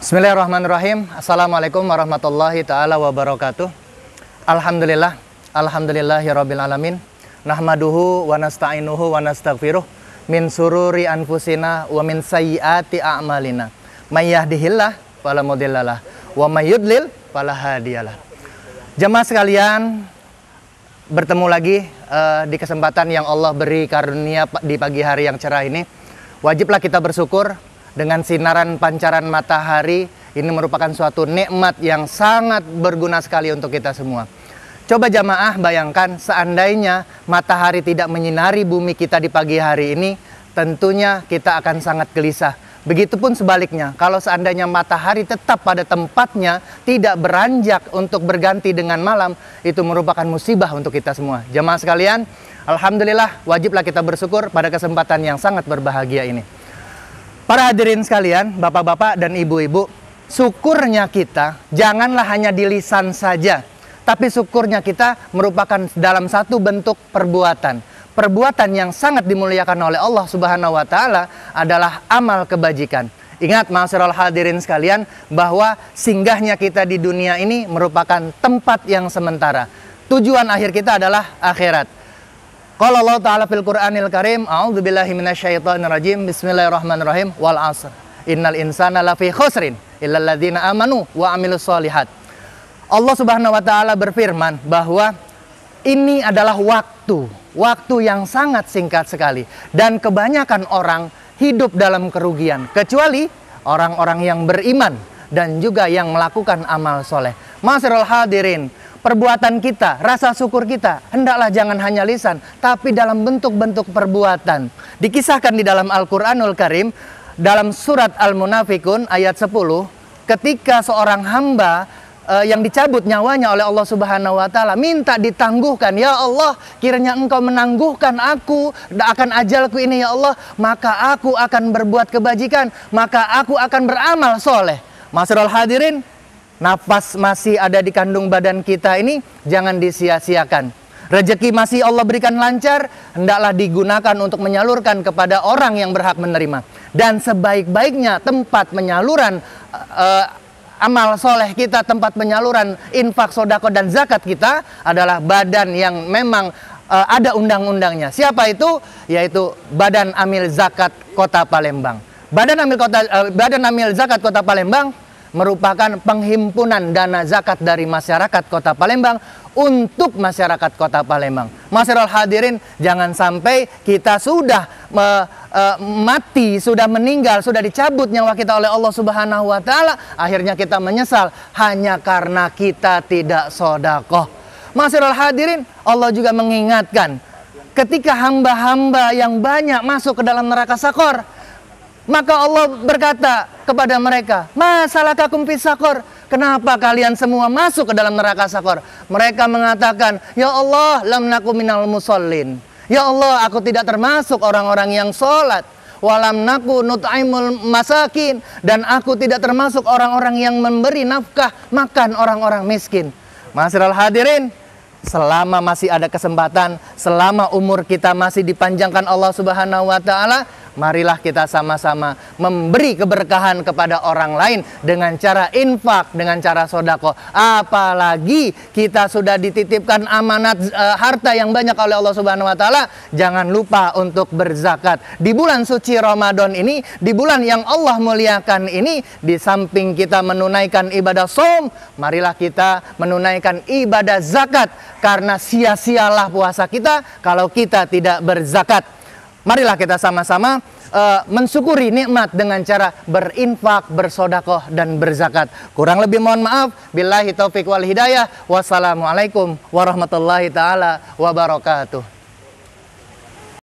Bismillahirrahmanirrahim. Assalamualaikum warahmatullahi ta'ala wabarakatuh. Alhamdulillahirabbil alamin. Nahmaduhu wa nasta'inuhu wa nastaghfiruh min sururi anfusina wa min sayyiati a'malina. May yahdihillah fala mudhillalah wa may yudlil fala hadiyalah. Jemaah sekalian, bertemu lagi di kesempatan yang Allah beri karunia di pagi hari yang cerah ini. Wajiblah kita bersyukur. Dengan sinaran pancaran matahari, ini merupakan suatu nikmat yang sangat berguna sekali untuk kita semua. Coba jamaah bayangkan, seandainya matahari tidak menyinari bumi kita di pagi hari ini, tentunya kita akan sangat gelisah. Begitupun sebaliknya, kalau seandainya matahari tetap pada tempatnya, tidak beranjak untuk berganti dengan malam, itu merupakan musibah untuk kita semua. Jamaah sekalian, alhamdulillah, wajiblah kita bersyukur pada kesempatan yang sangat berbahagia ini. Para hadirin sekalian, bapak-bapak dan ibu-ibu, syukurnya kita janganlah hanya di lisan saja, tapi syukurnya kita merupakan dalam satu bentuk perbuatan. Perbuatan yang sangat dimuliakan oleh Allah Subhanahu wa Ta'ala adalah amal kebajikan. Ingat, ma'asyiral hadirin sekalian, bahwa singgahnya kita di dunia ini merupakan tempat yang sementara. Tujuan akhir kita adalah akhirat. Qala Allah Ta'ala fil Qur'anil Karim, a'udzubillahi minasyaitonirrajim, bismillahirrahmanirrahim, wal 'asr, innal insana lafi khusrin illal ladzina amanu wa 'amilus sholihat. Allah Subhanahu wa Ta'ala berfirman bahwa ini adalah waktu yang sangat singkat sekali, dan kebanyakan orang hidup dalam kerugian, kecuali orang-orang yang beriman dan juga yang melakukan amal soleh. Ma'asyiral hadirin, perbuatan kita, rasa syukur kita, hendaklah jangan hanya lisan, tapi dalam bentuk-bentuk perbuatan. Dikisahkan di dalam Al-Quranul Karim, dalam surat Al-Munafikun ayat 10, ketika seorang hamba yang dicabut nyawanya oleh Allah Subhanahu wa Ta'ala, minta ditangguhkan, ya Allah, kiranya Engkau menangguhkan aku akan ajalku ini, ya Allah, maka aku akan berbuat kebajikan, maka aku akan beramal soleh. Ma'asyiral hadirin, nafas masih ada di kandung badan kita ini jangan disia-siakan. Rezeki masih Allah berikan lancar, hendaklah digunakan untuk menyalurkan kepada orang yang berhak menerima. Dan sebaik-baiknya tempat penyaluran amal soleh kita, tempat penyaluran infak, sodako, dan zakat kita adalah badan yang memang ada undang-undangnya. Siapa itu? Yaitu Badan Amil Zakat Kota Palembang. Badan Amil Zakat Kota Palembang merupakan penghimpunan dana zakat dari masyarakat Kota Palembang untuk masyarakat Kota Palembang. Ma'asyiral hadirin, jangan sampai kita sudah mati, sudah meninggal, sudah dicabut nyawa kita oleh Allah Subhanahu wa Ta'ala, akhirnya kita menyesal hanya karena kita tidak sedekah. Ma'asyiral hadirin, Allah juga mengingatkan ketika hamba-hamba yang banyak masuk ke dalam neraka Sakor, maka Allah berkata kepada mereka, "Masalakakum fis sakor?" Kenapa kalian semua masuk ke dalam neraka Sakor? Mereka mengatakan, "Ya Allah, lam naku minal musallin." Ya Allah, aku tidak termasuk orang-orang yang sholat. Walam naku nut'aimul masakin, dan aku tidak termasuk orang-orang yang memberi nafkah makan orang-orang miskin. Ma'asyiral hadirin, selama masih ada kesempatan, selama umur kita masih dipanjangkan Allah Subhanahu wa Ta'ala, marilah kita sama-sama memberi keberkahan kepada orang lain dengan cara infak, dengan cara sodako. Apalagi kita sudah dititipkan amanat harta yang banyak oleh Allah Subhanahu wa Ta'ala, jangan lupa untuk berzakat. Di bulan suci Ramadan ini, di bulan yang Allah muliakan ini, di samping kita menunaikan ibadah shaum, marilah kita menunaikan ibadah zakat, karena sia-sialah puasa kita kalau kita tidak berzakat. Marilah kita sama-sama mensyukuri nikmat dengan cara berinfak, bersodakoh, dan berzakat. Kurang lebih mohon maaf. Billahi taufiq wal hidayah. Wassalamualaikum warahmatullahi ta'ala wabarakatuh.